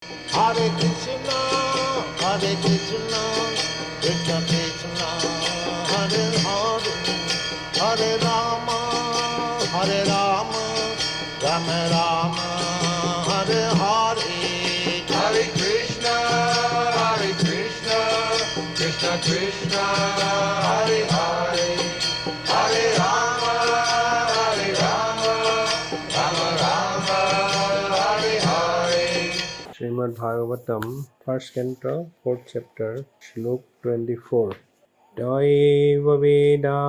Hare Krishna, Hare Krishna, Krishna Krishna, Hare Hare, Hare Rama, Hare Rama, Rama Rama, Hare Hare. Hare Krishna, Krishna Krishna, Hare Hare, Hare Rama, Rama Rama, Hare Hare. Srimad Bhagavatam, first canto, fourth chapter, Shlok 24. Daiva Veda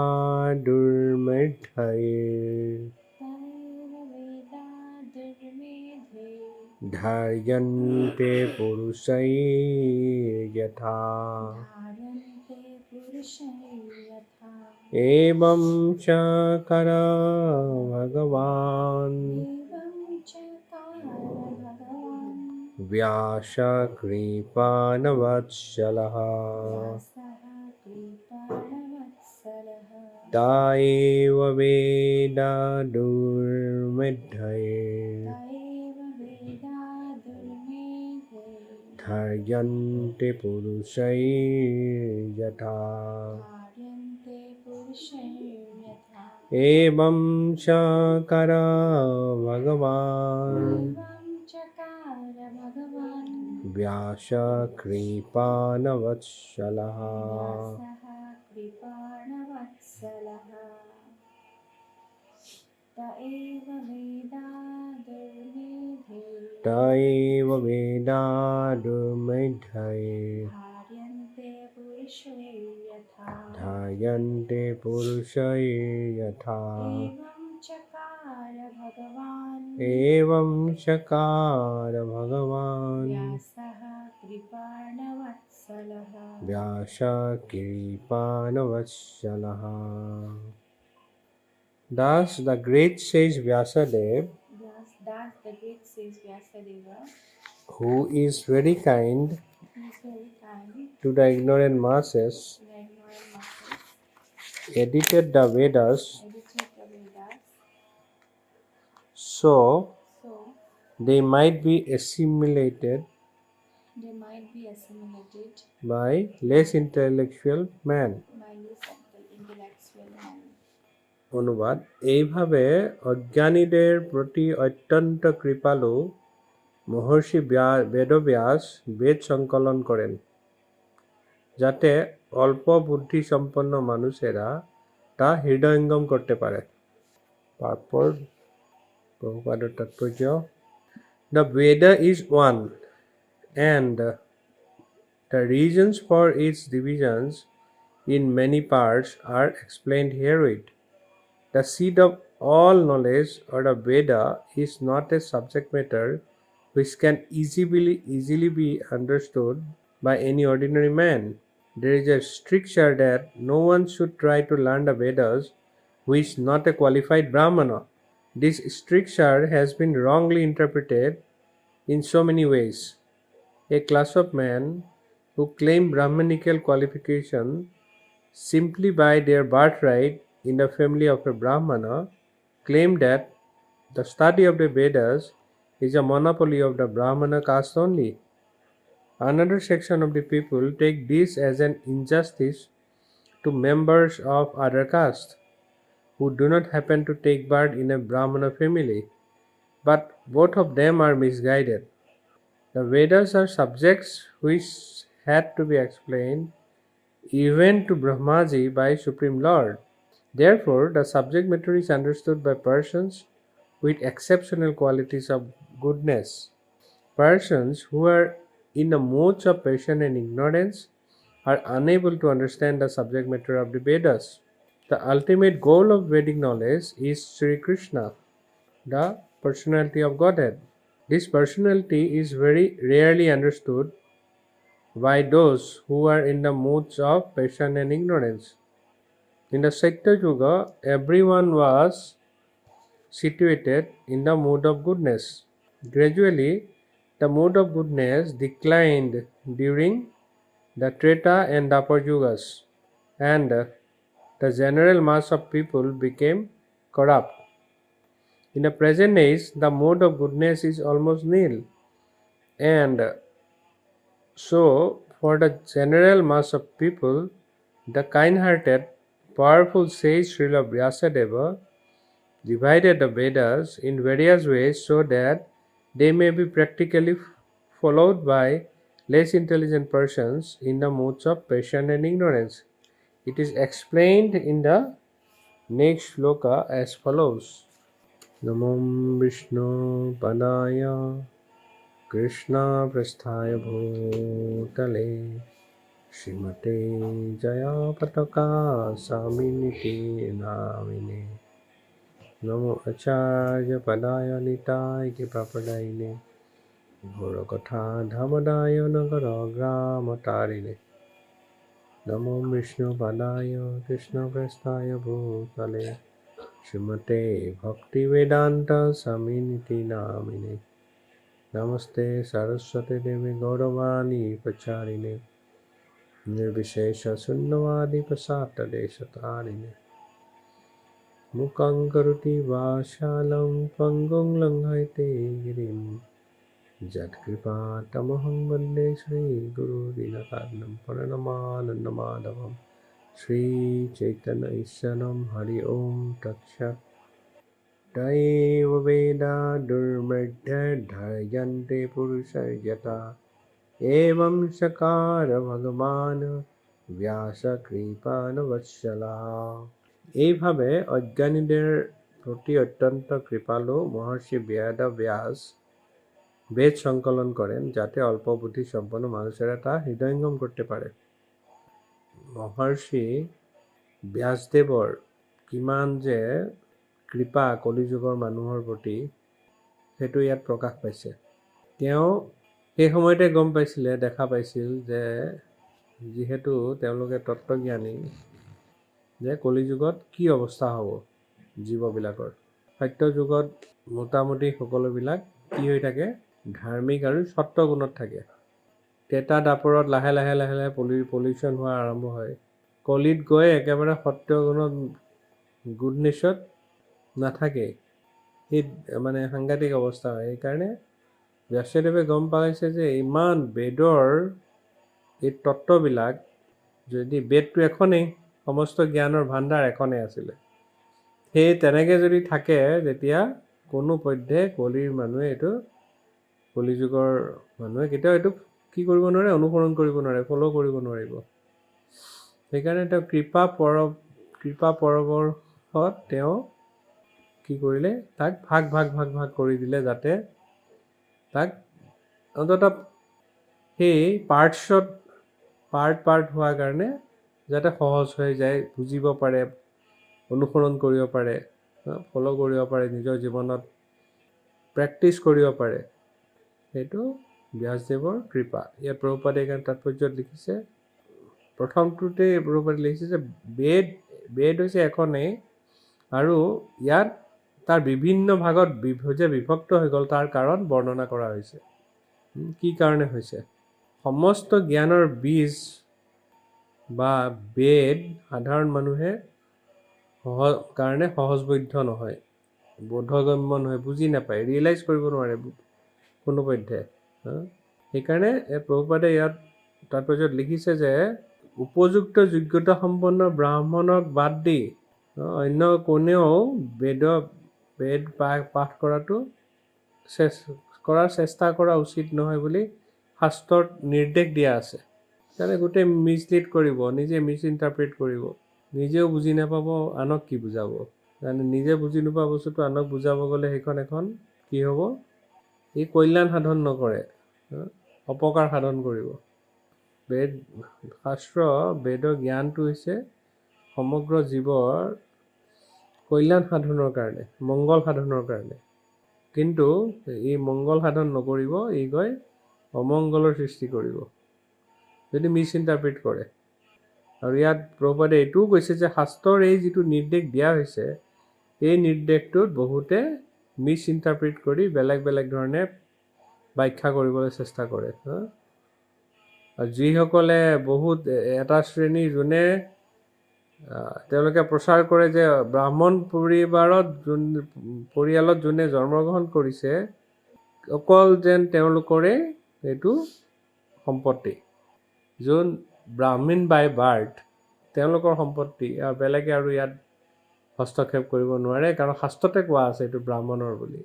Durmedhair Dharyante Purushai Yatha Evam Chakara Bhagavan Vyasa Kripanavatsalaha Daiva Veda Durmedhair Dharyante Purushai Yatha Evam Chakara Bhagavan Vyasa Kripanavatsalaha Daiva Veda Durmedhair Dharyante Purushai Yatha Evam Chakara Bhagavan Vyasa Kripanavatsalaha. Thus the great sage Vyasadeva, who is very kind to the ignorant masses, edited the Vedas so they might be assimilated by less intellectual man. অনুবাদ, এইভাবে অজ্ঞানীদের প্রতি অত্যন্ত কৃপালু মহর্ষি বেদব্যাস বেদ সংকলন করেন, যাতে অল্প বুদ্ধিসম্পন্ন মানুষেরা তা হৃদয়ঙ্গম করতে পারে। তারপর প্রভুপাদের তাৎপর্য, The Veda is one, and the reasons for its divisions in many parts are explained herewith. The seed of all knowledge, or the Veda, is not a subject matter which can easily be understood by any ordinary man. There is a stricture that no one should try to learn the Vedas who is not a qualified Brahmana. This stricture has been wrongly interpreted in so many ways. A class of men who claim Brahmanical qualification simply by their birthright in the family of a Brahmana claim that the study of the Vedas is a monopoly of the Brahmana caste only. Another section of the people take this as an injustice to members of other castes who do not happen to take birth in a Brahmana family, but both of them are misguided. The Vedas are subjects which had to be explained even to Brahmaji by Supreme Lord. Therefore, the subject matter is understood by persons with exceptional qualities of goodness. Persons who are in the moods of passion and ignorance are unable to understand the subject matter of the Vedas. The ultimate goal of Vedic knowledge is Sri Krishna, the personality of Godhead. This personality is very rarely understood by those who are in the moods of passion and ignorance. In the Satya Yuga, everyone was situated in the mood of goodness. Gradually, the mood of goodness declined during the Treta and Dwapar Yugas, and the general mass of people became corrupt. In the present age, the mode of goodness is almost nil. And so, for the general mass of people, the kind-hearted, powerful sage Srila Vyasadeva divided the Vedas in various ways so that they may be practically followed by less intelligent persons in the moods of passion and ignorance. It is explained in the next shloka as follows. Namam Vishnu Padaya Krishna Prasthaya Bhutale Srimate Jaya Pataka Saminiti Namine Namo Acharya Padaya Nitai Ki Papadaine Gurukatha Dhamadaya Nagara Grama Tarine Namo Vishnu Padaya Krishna Prasthaya Bhutale Srimate Bhakti Vedanta Saminiti Namine Namaste Saraswati Devi Gauravani Pacharine Nirvishesha Sunnavadi Pasata Deshatarine Mukhaṁ karoti vāshalam pangum langhayate girim Jatkripa tamaham vande Sri Guru Dinakarnam Paranamanandamadavam Sri Chaitanya Isyanam Hari Om Tatshat Daiva Veda Durmedya Dhayante Purusha Yata Evam Sakara Bhagavana Vyasa Kripana Vatsala এইভাবে অজ্ঞানীদের প্রতি অত্যন্ত কৃপালু মহর্ষি বেদব্যাস বেদ সংকলন করেন যাতে অল্প বুদ্ধি সম্পন্ন মানুষেরা তা হৃদয়ঙ্গম করতে পারে। মহর্ষি ব্যাসদেৱৰ কিমান যে কৃপা কলিযুগৰ মানুহৰ প্ৰতি সেইটো ইয়াত প্ৰকাশ পাইছে। তেওঁ সেই সময়তে গম পাইছিলে, দেখা পাইছিল যে যিহেতু তেওঁলোকে তত্ত্বজ্ঞানী যে কলিযুগত কি অৱস্থা হ'ব জীৱবিলাকৰ। সত্য যুগত মোটামুটি সকলোবিলাক কি হৈ থাকে, ধাৰ্মিক আৰু সত্ত্বগুণত থাকে। তেতা দাপৰত লাহে লাহে লাহে লাহে পলিউশ্যন হোৱা আৰম্ভ হয়। কলিত গৈ একেবাৰে সত্ত্বগুণত গুডনেছত নাথাকে, সেই মানে সাংঘাতিক অৱস্থা হয়। সেইকাৰণে ব্যাসদেৱে গম পাইছে যে ইমান বেদৰ এই তত্ত্ববিলাক, যদি বেদটো এখনেই, সমস্ত জ্ঞানৰ ভাণ্ডাৰ এখনেই আছিলে, সেই তেনেকৈ যদি থাকে তেতিয়া কোনো পধ্যে কলিৰ মানুহে এইটো, কলিযুগৰ মানুহে কেতিয়াও এইটো কি কৰিব নোৱাৰে, অনুসৰণ কৰিব নোৱাৰে, ফ'ল' কৰিব নোৱাৰিব। সেইকাৰণে তেওঁ কৃপা পৰৱৰ্ষত তেওঁ কি কৰিলে, তাক ভাগ ভাগ ভাগ ভাগ কৰি দিলে, যাতে তাক অন্ততঃ সেই পাৰ্টছত পাৰ্ট হোৱাৰ কাৰণে যাতে সহজ হৈ যায়, বুজিব পাৰে, অনুসৰণ কৰিব পাৰে, ফ'ল' কৰিব পাৰে, নিজৰ জীৱনত প্ৰেক্টিছ কৰিব পাৰে। সেইটো ব্যাসদেৱৰ কৃপা। ইয়াত প্ৰভুপাদে এইকাৰণে তাৎপৰ্যত লিখিছে, প্ৰথমটোতে প্ৰভুপাদে লিখিছে যে বেদ হৈছে এখনেই, আৰু ইয়াত তাৰ বিভিন্ন ভাগত যে বিভক্ত হৈ গ'ল তাৰ কাৰণ বৰ্ণনা কৰা হৈছে। কি কাৰণে হৈছে? সমস্ত জ্ঞানৰ বীজ বা বেদ সাধাৰণ মানুহে কাৰণে সহজবোধ্য নহয়, বোধগম্য নহয়, বুজি নাপায়, ৰিয়েলাইজ কৰিব নোৱাৰে কোনো পধ্যে। সেইকাৰণে প্ৰভুপাদে ইয়াত তাৎপৰ্যত লিখিছে যে উপযুক্ত যোগ্যতা সম্পন্ন ব্ৰাহ্মণক বাদ দি অন্য কোনেও বেদ পাঠ কৰাৰ চেষ্টা কৰা উচিত নহয় বুলি শাস্ত্ৰত নিৰ্দেশ দিয়া আছে। সেইকাৰণে গোটেই মিছলিড কৰিব, নিজে মিছ ইণ্টাৰপ্ৰেট কৰিব, নিজেও বুজি নাপাব, আনক কি বুজাব। মানে নিজে বুজি নোপোৱা বস্তুটো আনক বুজাব গ'লে সেইখন এখন কি হ'ব, এই কল্যাণ সাধন নকৰে, অপকাৰ সাধন কৰিব। বেদৰ জ্ঞানটো হৈছে সমগ্ৰ জীৱৰ কল্যাণ সাধনৰ কাৰণে, মংগল সাধনৰ কাৰণে। কিন্তু এই মংগল সাধন নকৰিব, ই গৈ অমংগলৰ সৃষ্টি কৰিব যদি মিছ ইণ্টাৰপ্ৰেট কৰে। আৰু ইয়াত প্ৰভুপাদে এইটোও কৈছে যে শাস্ত্ৰৰ এই যিটো নিৰ্দেশ দিয়া হৈছে, এই নিৰ্দেশটোত বহুতে মিছ ইণ্টাৰপ্ৰেট কৰি বেলেগ বেলেগ ধৰণে ব্যাখ্যা কৰিবলৈ চেষ্টা কৰে। আৰু যিসকলে বহুত এটা শ্ৰেণী যোনে তেওঁলোকে প্ৰচাৰ কৰে যে ব্ৰাহ্মণ পৰিয়ালত যোনে জন্মগ্ৰহণ কৰিছে, অকল যেন তেওঁলোকৰে এইটো সম্পত্তি। যোন ব্ৰাহ্মণ বাই বাৰ্থ তেওঁলোকৰ সম্পত্তি, আৰু বেলেগে আৰু ইয়াত হস্তক্ষেপ কৰিব নোৱাৰে, কাৰণ শাস্ত্ৰতে কোৱা আছে এইটো ব্ৰাহ্মণৰ বুলি।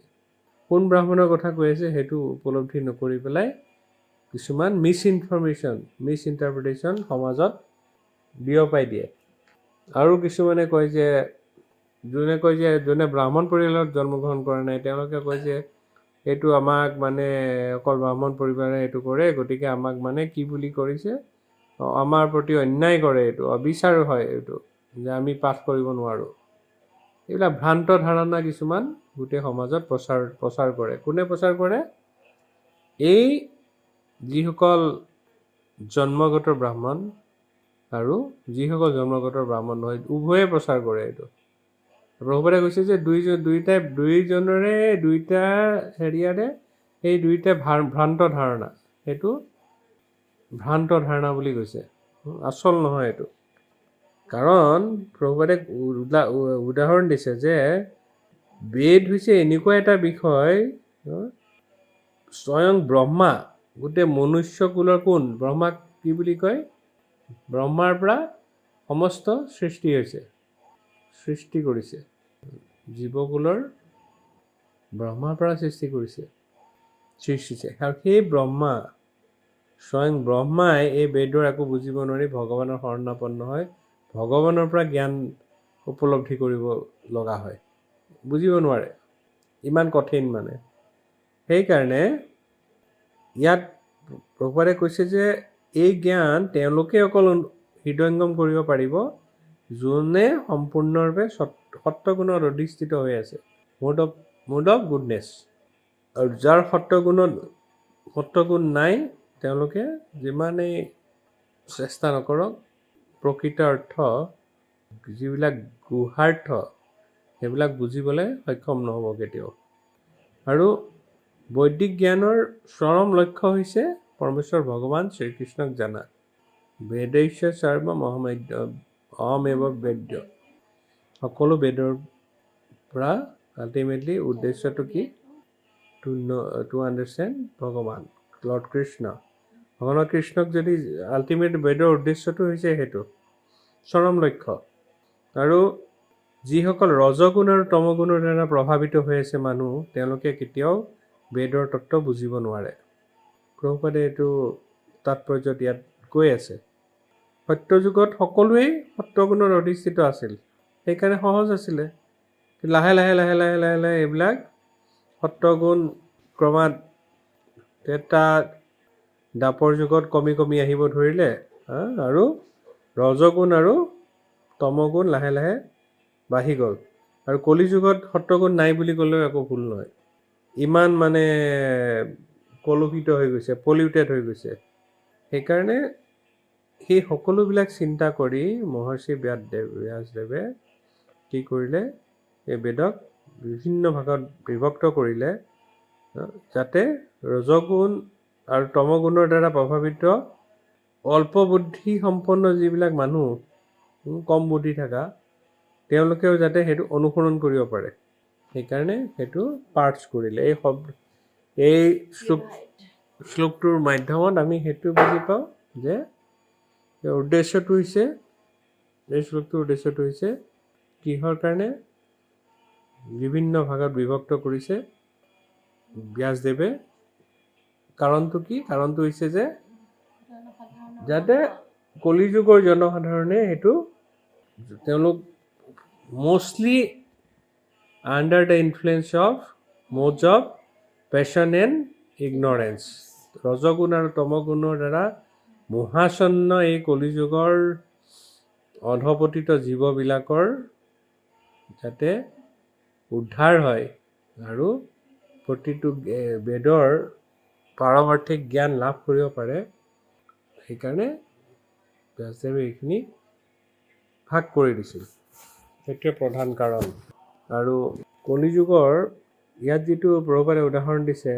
কোন ব্ৰাহ্মণৰ কথা কৈ আছে সেইটো উপলব্ধি নকৰি পেলাই কিছুমান মিছ ইণ্টাৰপ্ৰিটেশ্যন সমাজত বিয়পাই দিয়ে। আৰু কিছুমানে কয় যে যোনে ব্ৰাহ্মণ পৰিয়ালত জন্মগ্ৰহণ কৰা নাই তেওঁলোকে কয় যে এইটো আমাক মানে অকল ব্ৰাহ্মণ পৰিবাৰে এইটো কৰে, গতিকে আমাক মানে কি বুলি কৰিছে, আমাৰ প্ৰতি অন্যায় কৰে, এইটো অবিচাৰ হয়, এইটো যে আমি পাঠ কৰিব নোৱাৰোঁ। এইবিলাক ভ্ৰান্ত ধাৰণা কিছুমান গোটেই সমাজত প্ৰচাৰ কৰে। কোনে প্ৰচাৰ কৰে? এই যিসকল জন্মগত ব্ৰাহ্মণ আৰু যিসকল জন্মগত ব্ৰাহ্মণ নহয়, উভয়ে প্ৰচাৰ কৰে এইটো। প্ৰভুপাদে কৈছে যে দুইজনৰে দুইটা হেৰিয়াৰে এই দুইটা ভ্ৰান্ত ধাৰণা, সেইটো ভ্ৰান্ত ধাৰণা বুলি কৈছে, আচল নহয় এইটো। কাৰণ প্ৰভুপাদে উদাহৰণ দিছে যে বেদ হৈছে এনেকুৱা এটা বিষয়, স্বয়ং ব্ৰহ্মা, গোটেই মনুষ্যকুলৰ কোন ব্ৰহ্মাক কি বুলি কয়? ব্ৰহ্মাৰ পৰা সমস্ত সৃষ্টি কৰিছে। জীৱকুলৰ ব্ৰহ্মাৰ পৰা সৃষ্টি কৰিছে। আৰু সেই ব্ৰহ্মা, স্বয়ং ব্ৰহ্মাই এই বেদৰ একো বুজিব নোৱাৰি ভগৱানৰ শৰণাপন্ন হয়, ভগৱানৰ পৰা জ্ঞান উপলব্ধি কৰিব লগা হয়, বুজিব নোৱাৰে, ইমান কঠিন মানে। সেইকাৰণে ইয়াত প্ৰভুপাদে কৈছে যে এই জ্ঞান তেওঁলোকে অকল হৃদয়ংগম কৰিব পাৰিব যোনে সম্পূৰ্ণৰূপে সত্ত্বগুণত অধিষ্ঠিত হৈ আছে, মুড অফ গুডনেছ। আৰু যাৰ সত্ত্বগুণ নাই তেওঁলোকে যিমানেই চেষ্টা নকৰক প্ৰকৃত অৰ্থ যিবিলাক গুহাৰ্থ সেইবিলাক বুজিবলৈ সক্ষম নহ'ব কেতিয়াও। আৰু বৈদিক জ্ঞানৰ চৰম লক্ষ্য হৈছে পৰমেশ্বৰ ভগৱান শ্ৰীকৃষ্ণক জানা। বেদৈশ্য সৰ্বম অহমেৱ বেদ্য। সকলো বেদৰ পৰা আল্টিমেটলি উদ্দেশ্যটো কি? টু আণ্ডাৰষ্টেণ্ড ভগৱান, লৰ্ড কৃষ্ণ। ভগৱান কৃষ্ণক যদি আল্টিমেট বেদৰ উদ্দেশ্যটো হৈছে সেইটো চৰম লক্ষ্য। আৰু যিসকল ৰজগুণ আৰু তমগুণৰ দ্বাৰা প্ৰভাৱিত হৈ আছে মানুহ, তেওঁলোকে কেতিয়াও বেদৰ তত্ত্ব বুজিব নোৱাৰে। প্ৰভুপাদে এইটো তাৎপৰ্যত ইয়াত কৈ আছে। সত্যযুগত সকলোৱেই সত্ত্বগুণত অধিষ্ঠিত আছিল, সেইকাৰণে সহজ আছিলে। লাহে লাহে এইবিলাক সত্ত্বগুণ ক্ৰমাৎ এটা দাপৰ যুগত কমি আহিব ধৰিলে, আৰু ৰজগুণ আৰু তমগুণ লাহে লাহে বাঢ়ি গ'ল। আৰু কলিযুগত সত্ত্বগুণ নাই বুলি ক'লেও একো ভুল নহয়, ইমান মানে কলুষিত হৈ গৈছে, পলিউটেড হৈ গৈছে। সেইকাৰণে সেই সকলোবিলাক চিন্তা কৰি মহৰ্ষি ব্যাসদেৱে কি কৰিলে, এই বেদক বিভিন্ন ভাগত বিভক্ত কৰিলে, যাতে ৰজগুণ আৰু তমগুণৰ দ্বাৰা প্ৰভাৱিত অল্প বুদ্ধি সম্পন্ন যিবিলাক মানুহ, কম বুদ্ধি থকা, তেওঁলোকেও যাতে সেইটো অনুসৰণ কৰিব পাৰে। সেইকাৰণে সেইটো পাৰ্টছ কৰিলে। এই শ্লোকটোৰ মাধ্যমত আমি সেইটো বুজি পাওঁ যে এই শ্লোকটোৰ উদ্দেশ্যটো হৈছে কিহৰ কাৰণে বিভিন্ন ভাগত বিভক্ত কৰিছে ব্যাসদেৱে। কাৰণটো কি? কাৰণটো হৈছে যে যাতে কলিযুগৰ জনসাধাৰণে সেইটো তেওঁলোক mostly under the influence of modes of passion and ignorance, ৰজগুণ আৰু তমগুণৰ দ্বাৰা মোহাচ্ছন্ন এই কলিযুগৰ অধপতিত জীৱবিলাকৰ যাতে উদ্ধাৰ হয় আৰু প্ৰতিটো বেদৰ পাৰমাৰ্থিক জ্ঞান লাভ কৰিব পাৰে। সেইকাৰণে ব্যাসদেৱে এইখিনি ভাগ কৰি দিছিল, সেইটোৱে প্ৰধান কাৰণ। আৰু কলিযুগৰ ইয়াত যিটো প্ৰভুপাদে উদাহৰণ দিছে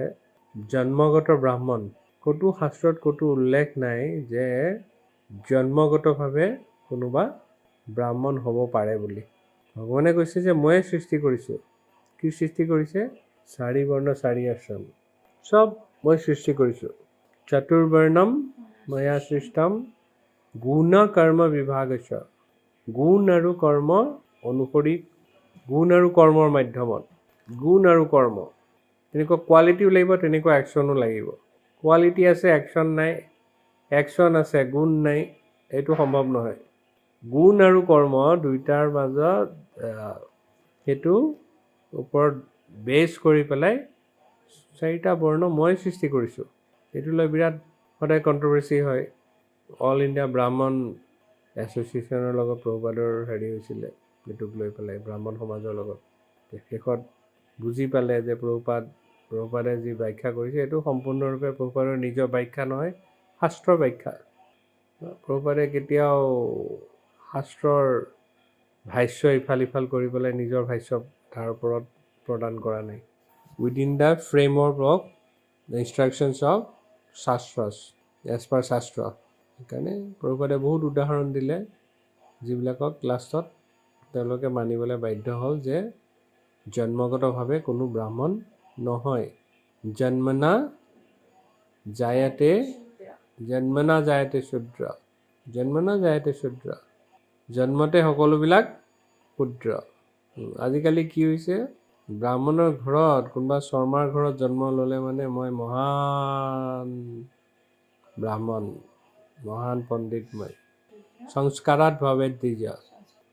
জন্মগত ব্ৰাহ্মণ, ক'তো শাস্ত্ৰত ক'তো উল্লেখ নাই যে জন্মগতভাৱে কোনোবা ব্ৰাহ্মণ হ'ব পাৰে বুলি। ভগৱানে কৈছে যে ময়ে সৃষ্টি কৰিছোঁ। কি সৃষ্টি কৰিছে? 4 বৰ্ণ 4 আশ্ৰম, চব মই সৃষ্টি কৰিছোঁ। চতুৰ্বৰ্ণম ময়া সৃষ্টম গুণ কৰ্ম বিভাগস্য। গুণ আৰু কৰ্ম অনুসৰি, গুণ আৰু কৰ্মৰ মাধ্যমত, গুণ আৰু কৰ্ম তেনেকুৱা কোৱালিটিও লাগিব, তেনেকুৱা একশ্যনো লাগিব। কোৱালিটি আছে একশ্যন নাই, একশ্যন আছে গুণ নাই, এইটো সম্ভৱ নহয়। গুণ আৰু কৰ্ম দুইটাৰ মাজত সেইটো ওপৰত বেছ কৰি পেলাই 4টা বৰ্ণ মই সৃষ্টি কৰিছোঁ। এইটো লৈ বিৰাট সদায় কণ্ট্ৰভাৰ্চি হয়। অল ইণ্ডিয়া ব্ৰাহ্মণ এছ'চিয়েশ্যনৰ লগত প্ৰভুপাদৰ হেৰি হৈছিলে, এইটোক লৈ পেলাই ব্ৰাহ্মণ সমাজৰ লগত। শেষত বুজি পালে যে প্ৰভুপাদে যি ব্যাখ্যা কৰিছে এইটো সম্পূৰ্ণৰূপে প্ৰভুপাদৰ নিজৰ ব্যাখ্যা নহয়, শাস্ত্ৰৰ ব্যাখ্যা। প্ৰভুপাদে কেতিয়াও শাস্ত্ৰৰ ভাষ্য ইফাল সিফাল কৰি পেলাই নিজৰ ভাষ্য তাৰ ওপৰত প্ৰদান কৰা নাই। Within the framework of the instructions of shastras, as per shastra. সেইকাৰণে প্ৰভুপাদে বহুত উদাহৰণ দিলে, যিবিলাকক লাষ্টত তেওঁলোকে মানিবলৈ বাধ্য হ'ল যে জন্মগতভাৱে কোনো ব্ৰাহ্মণ নহয়। জন্মনা জায়তে শূদ্ৰ, জন্মনা জায়তে শূদ্ৰ, জন্মতে সকলোবিলাক শূদ্ৰ। আজিকালি কি হৈছে, ব্ৰাহ্মণৰ ঘৰত, কোনোবা শৰ্মাৰ ঘৰত জন্ম ল'লে মানে মই মহান ব্ৰাহ্মণ, মহান পণ্ডিত মই। সংস্কাৰাত ভাৱে দ্বিজ,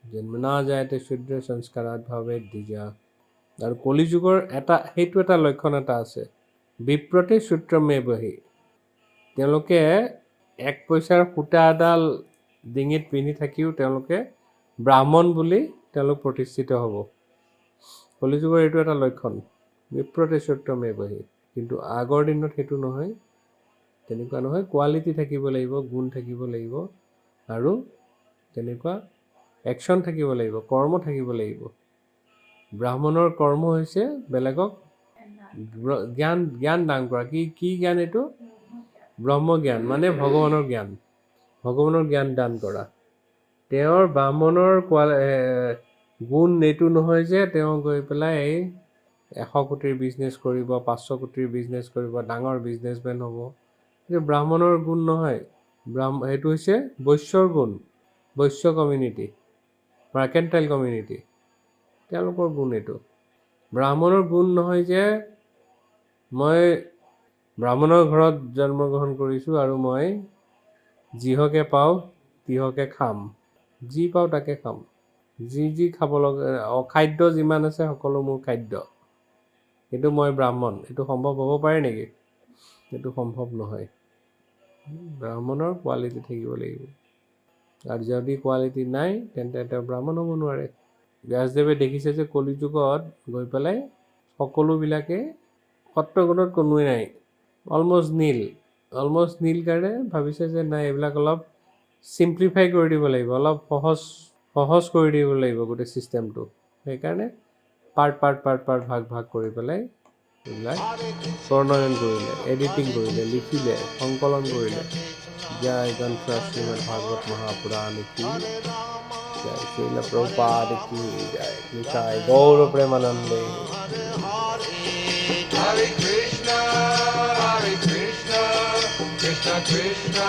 জন্মনা জায়তে শূদ্ৰ সংস্কাৰাত ভাৱে দ্বিজ। আৰু কলিযুগৰ সেইটো এটা লক্ষণ এটা আছে, বিপ্ৰতে সূত্ৰমে বহি। তেওঁলোকে 1 পইচাৰ সূতা এডাল ডিঙিত পিন্ধি থাকিও তেওঁলোকে ব্ৰাহ্মণ বুলি তেওঁলোক প্ৰতিষ্ঠিত হ'ব। কলিযুগৰ এইটো এটা লক্ষণ, বিপ্ৰতে সূত্ৰমে বহি। কিন্তু আগৰ দিনত সেইটো নহয়, তেনেকুৱা নহয়। কোৱালিটি থাকিব লাগিব, গুণ থাকিব লাগিব, আৰু তেনেকুৱা একশ্যন থাকিব লাগিব, কৰ্ম থাকিব লাগিব। ব্ৰাহ্মণৰ কৰ্ম হৈছে বেলেগক জ্ঞান দান কৰা। কি জ্ঞান এইটো? ব্ৰহ্মজ্ঞান, মানে ভগৱানৰ জ্ঞান, ভগৱানৰ জ্ঞান দান কৰা। তেওঁৰ ব্ৰাহ্মণৰ গুণ এইটো নহয় যে তেওঁ গৈ পেলাই 100 কোটিৰ বিজনেছ কৰিব, 500 কোটিৰ বিজনেছ কৰিব, ডাঙৰ বিজনেছমেন হ'ব। কিন্তু ব্ৰাহ্মণৰ গুণ নহয়, সেইটো হৈছে বৈশ্যৰ গুণ, বৈশ্য কমিউনিটি, মাৰ্কেণ্টাইল কমিউনিটি, তেওঁলোকৰ গুণ এইটো। ব্ৰাহ্মণৰ গুণ নহয় যে মই ব্ৰাহ্মণৰ ঘৰত জন্মগ্ৰহণ কৰিছোঁ আৰু মই যিহকে পাওঁ তিহকে খাম, যি পাওঁ তাকে খাম, যি খাব লগা খাদ্য যিমান আছে সকলো মোৰ খাদ্য, এইটো মই ব্ৰাহ্মণ। এইটো সম্ভৱ হ'ব পাৰে নেকি? এইটো সম্ভৱ নহয়। ব্ৰাহ্মণৰ কোৱালিটি থাকিব লাগিব, আৰু যদি কোৱালিটি নাই তেন্তে তেওঁ ব্ৰাহ্মণ হ'ব নোৱাৰে। ব্যাসদেৱে দেখিছে যে কলিযুগত গৈ পেলাই সকলোবিলাকে সত্ৰগুণত কোনোৱে নাই, অলমষ্ট নীল কাৰণে ভাবিছে যে নাই, এইবিলাক অলপ চিম্প্লিফাই কৰি দিব লাগিব, অলপ সহজ কৰি দিব লাগিব গোটেই ছিষ্টেমটো। সেইকাৰণে পাৰ্ট ভাগ কৰি পেলাই এইবিলাক প্ৰণয়ন কৰিলে, এডিটিং কৰিলে, লিখিলে, সংকলন কৰিলে। জয় গ্ৰন্থ শ্ৰীমদ ভাগৱত মহাপুৰাণ কি জয়, শ্ৰীল প্ৰভুপাদ কি জয়, Nitai Gaur প্ৰেমানন্দে। Hare Krishna, Krishna Krishna,